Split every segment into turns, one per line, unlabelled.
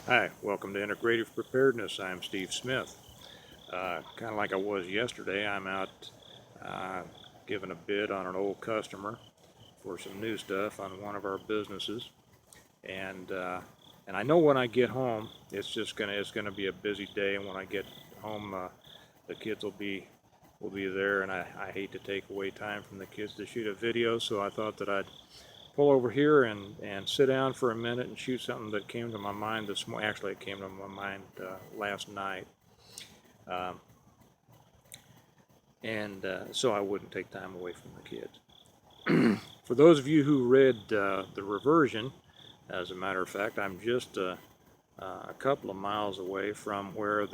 Hi, welcome to Integrative Preparedness. I'm Steve Smith. Kind of like I was yesterday, I'm out uh, giving a bid on an old customer for some new stuff on one of our businesses, and uh, and I know when I get home, it's gonna be a busy day, and when I get home, the kids will be there, and I hate to take away time from the kids to shoot a video, so I thought that I'd pull over here and sit down for a minute and shoot something that came to my mind this morning. Actually, it came to my mind last night. Um, and so I wouldn't take time away from the kids. For those of you who read The Reversion, as a matter of fact, I'm just a couple of miles away from where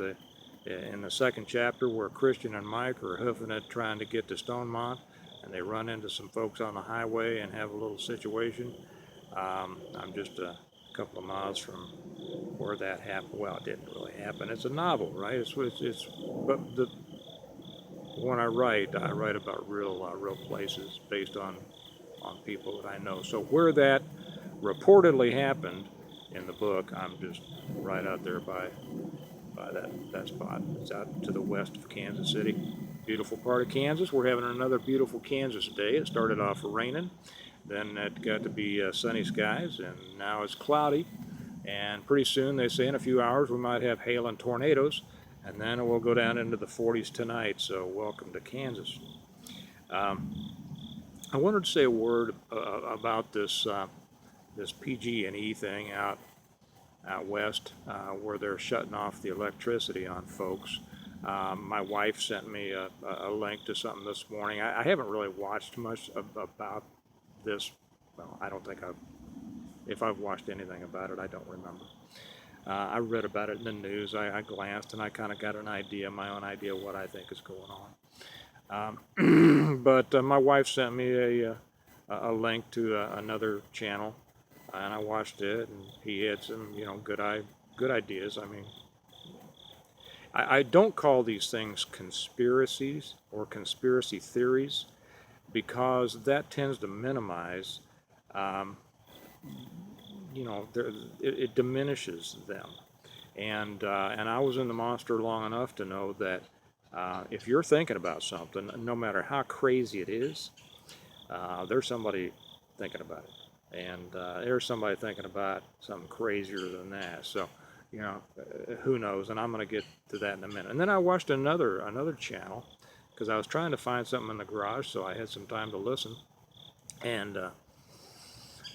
in the second chapter, where Christian and Mike are hoofing it trying to get to Stonemont, and they run into some folks on the highway and have a little situation. I'm just a couple of miles from where that happened. Well, it didn't really happen. It's a novel, right? But when I write about real places based on people that I know. So where that reportedly happened in the book, I'm just right out there by that spot. It's out to the west of Kansas City. Beautiful part of Kansas. We're having another beautiful Kansas day. It started off raining, then it got to be sunny skies, and now it's cloudy. And pretty soon, they say in a few hours, we might have hail and tornadoes, and then it will go down into the 40s tonight. So welcome to Kansas. Um, I wanted to say a word about this PG&E thing out west, where they're shutting off the electricity on folks. My wife sent me a link to something this morning. I haven't really watched much about this. Well, I don't think if I've watched anything about it, I don't remember. I read about it in the news. I glanced and I kind of got an idea, my own idea, of what I think is going on. But my wife sent me a link to another channel, and I watched it, and he had some, good ideas. I mean, I don't call these things conspiracies or conspiracy theories because that tends to minimize, um, it diminishes them. And I was in the monster long enough to know that if you're thinking about something, no matter how crazy it is, there's somebody thinking about it, and there's somebody thinking about something crazier than that. So, who knows? And I'm going to get to that in a minute. And then I watched another channel because I was trying to find something in the garage, so I had some time to listen. And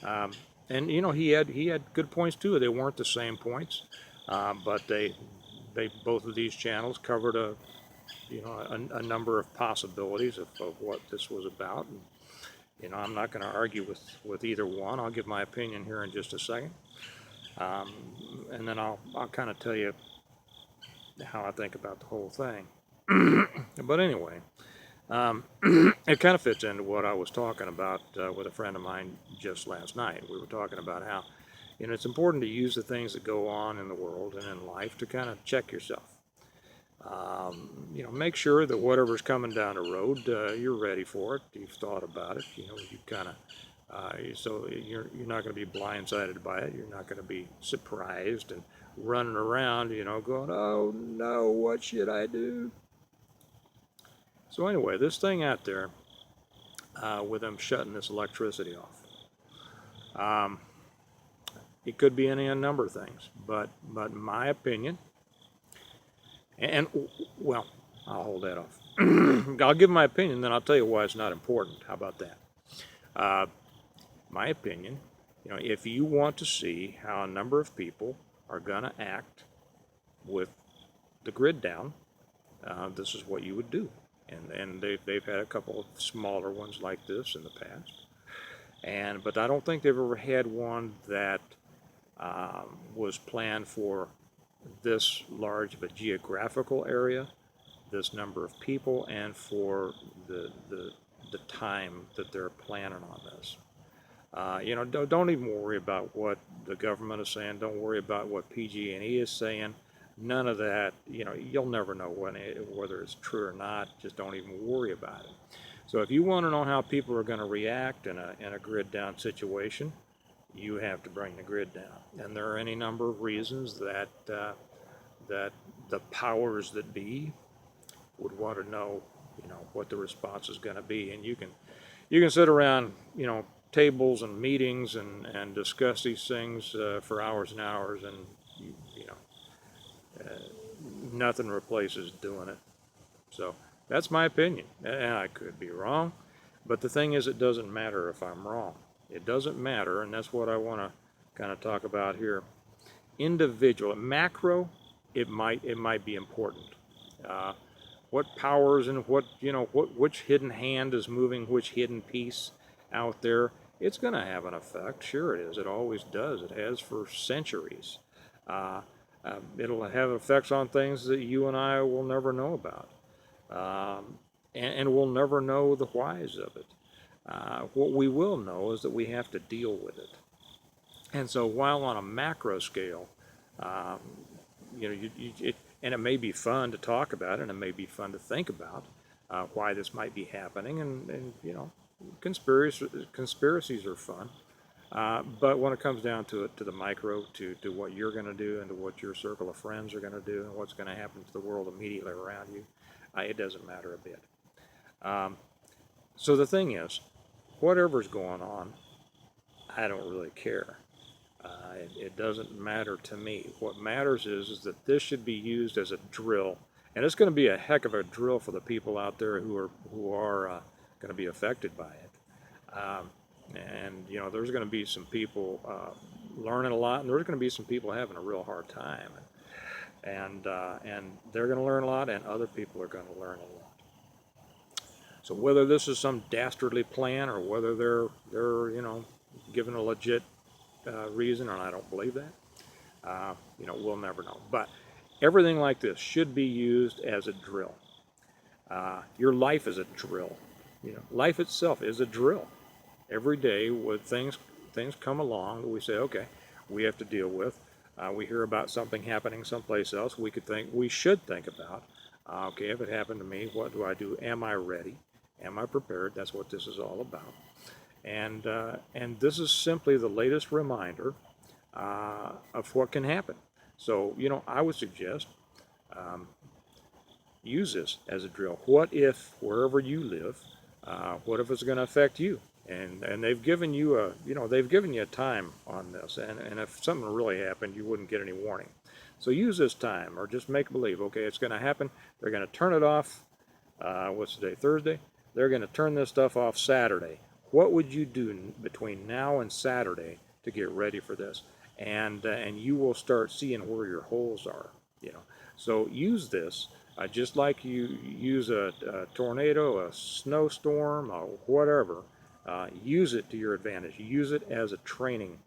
um, he had good points too. They weren't the same points, but they both of these channels covered a number of possibilities of what this was about. And, I'm not going to argue with either one. I'll give my opinion here in just a second, um, and then I'll kind of tell you how I think about the whole thing. But anyway, it kind of fits into what I was talking about with a friend of mine just last night. We were talking about how it's important to use the things that go on in the world and in life to kind of check yourself. Make sure that whatever's coming down the road, you're ready for it. You've thought about it. You kind of so you're not going to be blindsided by it. You're not going to be surprised and running around, going, "Oh no, what should I do?" So anyway, this thing out there with them shutting this electricity off, um, it could be any number of things, but in my opinion, and well, I'll hold that off. I'll give my opinion, then I'll tell you why it's not important. How about that? Uh, my opinion, if you want to see how a number of people are going to act with the grid down, this is what you would do. And they've had a couple of smaller ones like this in the past, but I don't think they've ever had one that was planned for this large of a geographical area, this number of people, and for the time that they're planning on this. Don't even worry about what the government is saying. Don't worry about what PG&E is saying. None of that. You'll never know whether it's true or not. Just don't even worry about it. So if you want to know how people are going to react in a grid down situation, you have to bring the grid down. And there are any number of reasons that that the powers that be would want to know, what the response is going to be. And you can sit around, tables and meetings and discuss these things for hours and hours, and nothing replaces doing it. So that's my opinion, and I could be wrong, but the thing is, it doesn't matter if I'm wrong. It doesn't matter, and that's what I want to kind of talk about here. Individual, macro, it might be important. What powers and which hidden hand is moving which hidden piece out there? It's going to have an effect. Sure, it is. It always does. It has for centuries. It'll have effects on things that you and I will never know about. And we'll never know the whys of it. What we will know is that we have to deal with it. And so while on a macro scale, and it may be fun to talk about, and it may be fun to think about why this might be happening, and conspiracies are fun. But when it comes down to it, to the micro, to what you're going to do, and to what your circle of friends are going to do, and what's going to happen to the world immediately around you, it doesn't matter a bit. So the thing is, whatever's going on, I don't really care. It doesn't matter to me. What matters is that this should be used as a drill, and it's going to be a heck of a drill for the people out there who are going to be affected by it. And there's going to be some people learning a lot, and there's going to be some people having a real hard time, and they're going to learn a lot, and other people are going to learn a lot. So whether this is some dastardly plan or whether they're given a legit reason, and I don't believe that, we'll never know. But everything like this should be used as a drill. Your life is a drill. Life itself is a drill. Every day, when things come along that we say, okay, we have to deal with. We hear about something happening someplace else. We should think about, okay, if it happened to me, what do I do? Am I ready? Am I prepared? That's what this is all about. And this is simply the latest reminder of what can happen. So, I would suggest use this as a drill. What if wherever you live, what if it's going to affect you? And they've given you a time on this, and if something really happened, you wouldn't get any warning. So use this time, or just make believe, okay, it's going to happen. They're going to turn it off. What's today? Thursday. They're going to turn this stuff off Saturday. What would you do between now and Saturday to get ready for this? And you will start seeing where your holes are. So use this just like you use a tornado, a snowstorm, or whatever. Use it to your advantage. Use it as a training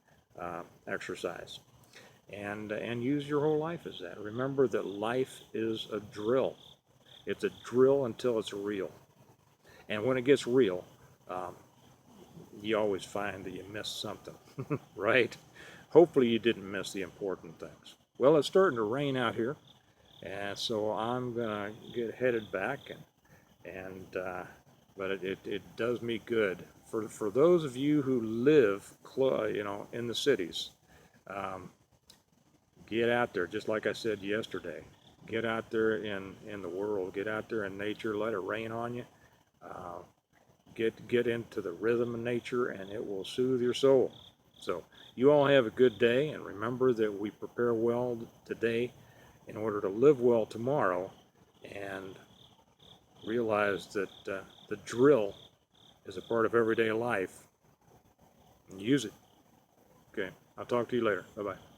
exercise, and use your whole life as that. Remember that life is a drill. It's a drill until it's real, and when it gets real, you always find that you missed something, right? Hopefully you didn't miss the important things. Well, it's starting to rain out here, and so I'm gonna get headed back, but it does me good. For those of you who live, in the cities, get out there. Just like I said yesterday, get out there in the world. Get out there in nature. Let it rain on you. Get into the rhythm of nature, and it will soothe your soul. So you all have a good day, and remember that we prepare well today in order to live well tomorrow, and realize that the drill is a part of everyday life, and use it. Okay, I'll talk to you later. Bye-bye.